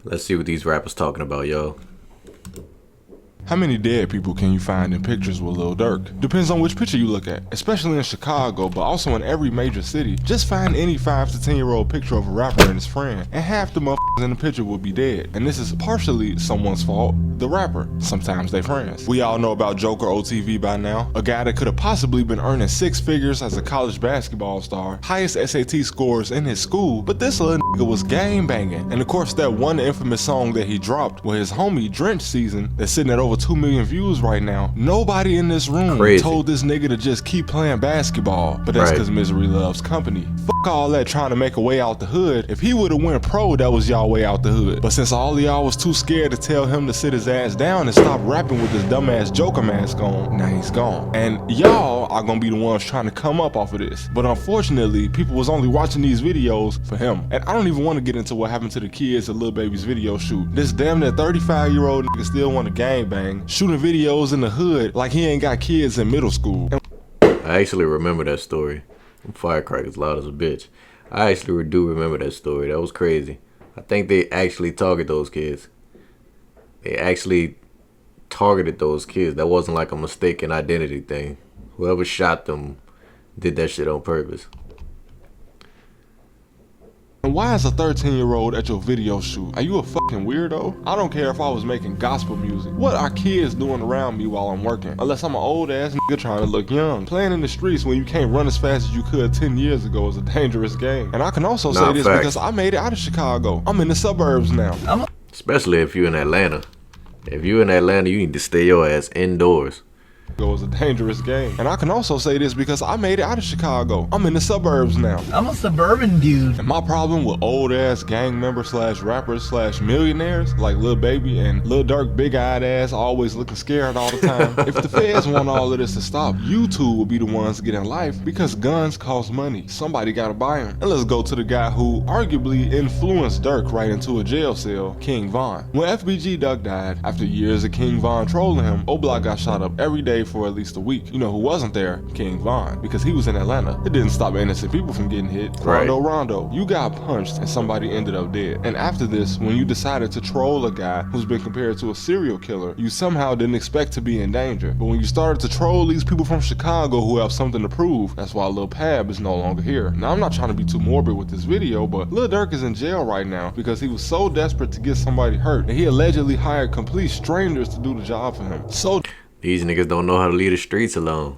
Let's see what these rappers talking about, yo. How many dead people can you find in pictures with Lil Durk? Depends on which picture you look at, especially in Chicago, but also in every major city. Just find any 5 to 10-year-old picture of a rapper and his friend, and half the motherfuckers in the picture will be dead. And this is partially someone's fault, the rapper. Sometimes they friends. We all know about Joker OTV by now, a guy that could have possibly been earning 6 figures as a college basketball star, highest SAT scores in his school, but this little nigga was gang banging. And of course that one infamous song that he dropped with his homie Drench Season that's sitting at over 2 million views right now. Nobody in this room told this nigga to just keep playing basketball, but that's because Misery loves company. Fuck all that trying to make a way out the hood. If he would've went pro, that was y'all way out the hood. But since all of y'all was too scared to tell him to sit his ass down and stop rapping with his dumbass Joker mask on, now he's gone. And y'all are gonna be the ones trying to come up off of this. But unfortunately, people was only watching these videos for him. And I don't even want to get into what happened to the kids at Lil Baby's video shoot. This damn near 35-year-old nigga still want to gangbang, shooting videos in the hood like he ain't got kids in middle school. I actually remember that story. Firecrackers loud as a bitch. I actually do remember that story. That was crazy. I think they actually targeted those kids. They actually targeted those kids. That wasn't like a mistaken identity thing. Whoever shot them did that shit on purpose. And why is a 13-year-old at your video shoot? Are you a fucking weirdo? I don't care if I was making gospel music. What are kids doing around me while I'm working? Unless I'm an old ass nigga trying to look young. Playing in the streets when you can't run as fast as you could 10 years ago is a dangerous game. And I can also say this because I made it out of Chicago. I'm in the suburbs now. Especially if you're in Atlanta. If you're in Atlanta, you need to stay your ass indoors. It was a dangerous game. And I can also say this because I made it out of Chicago. I'm in the suburbs now. I'm a suburban dude. And my problem with old ass gang members / rappers / millionaires like Lil Baby and Lil Durk big eyed ass always looking scared all the time. If the feds want all of this to stop, you two will be the ones getting life because guns cost money. Somebody gotta buy them. And let's go to the guy who arguably influenced Durk right into a jail cell, King Von. When FBG Duck died, after years of King Von trolling him, O-Block got shot up every day for at least a week. You know who wasn't there? King Von, because he was in Atlanta. It didn't stop innocent people from getting hit. Rondo, you got punched and somebody ended up dead. And after this, when you decided to troll a guy who's been compared to a serial killer, you somehow didn't expect to be in danger. But when you started to troll these people from Chicago who have something to prove, that's why Lil Pab is no longer here. Now I'm not trying to be too morbid with this video, but Lil Durk is in jail right now because he was so desperate to get somebody hurt that he allegedly hired complete strangers to do the job for him. So these niggas don't know how to leave the streets alone.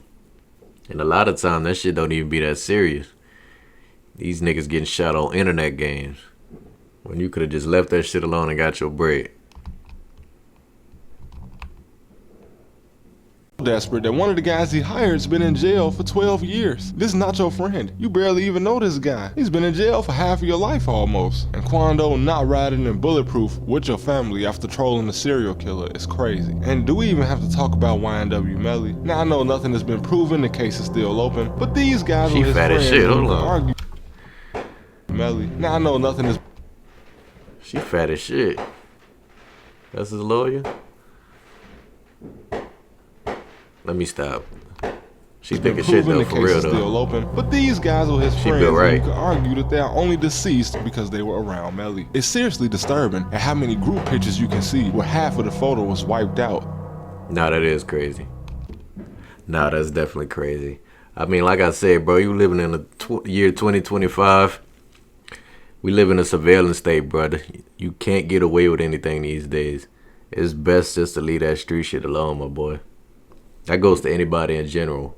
And a lot of time that shit don't even be that serious. These niggas getting shot on internet games when you could have just left that shit alone and got your bread. Desperate that one of the guys he hired's been in jail for 12 years. This is not your friend. You barely even know this guy. He's been in jail for half of your life almost. And Quando not riding in bulletproof with your family after trolling a serial killer is crazy. And do we even have to talk about YNW Melly? Now I know nothing has been proven, the case is still open, but these guys with his friends argue. Melly. Now I know nothing is. She fat as shit. That's his lawyer? Let me stop. She thinking shit though, for real though. Still open, but these guys are his friends, and you could argue that they are only deceased because they were around Melly. It's seriously disturbing at how many group pictures you can see where half of the photo was wiped out. Nah, that is crazy. Nah, that's definitely crazy. I mean, like I said, bro, you living in the year 2025. We live in a surveillance state, brother. You can't get away with anything these days. It's best just to leave that street shit alone, my boy. That goes to anybody in general.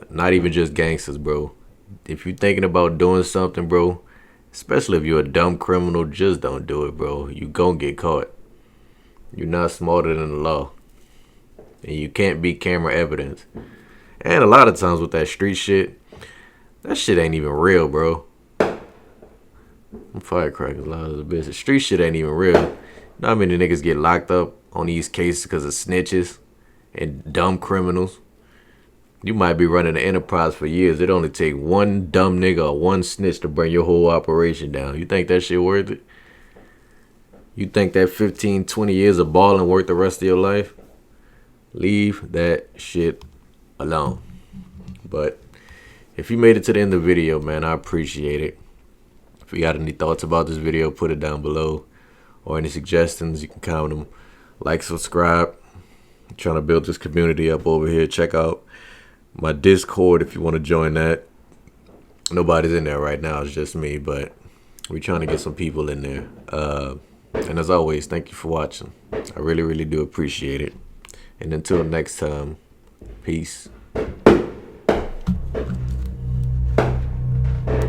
Not even just gangsters, bro. If you're thinking about doing something, bro, especially if you're a dumb criminal, just don't do it, bro. You gon' get caught. You're not smarter than the law. And you can't beat camera evidence. And a lot of times with that street shit, that shit ain't even real, bro. I'm firecrackers loud as a bitch. The street shit ain't even real. You know how many niggas get locked up on these cases because of snitches and dumb criminals? You might be running an enterprise for years. It only take one dumb nigga or one snitch to bring your whole operation down. You think that shit worth it? You think that 15, 20 years of balling worth the rest of your life? Leave that shit alone. But if you made it to the end of the video, man, I appreciate it. If you got any thoughts about this video, put it down below. or any suggestions, you can comment them. Like, subscribe. I'm trying to build this community up over here. Check out my Discord if you want to join that. Nobody's in there right now. It's just me, but we're trying to get some people in there. And as always, thank you for watching. I really, really do appreciate it. And until next time, peace.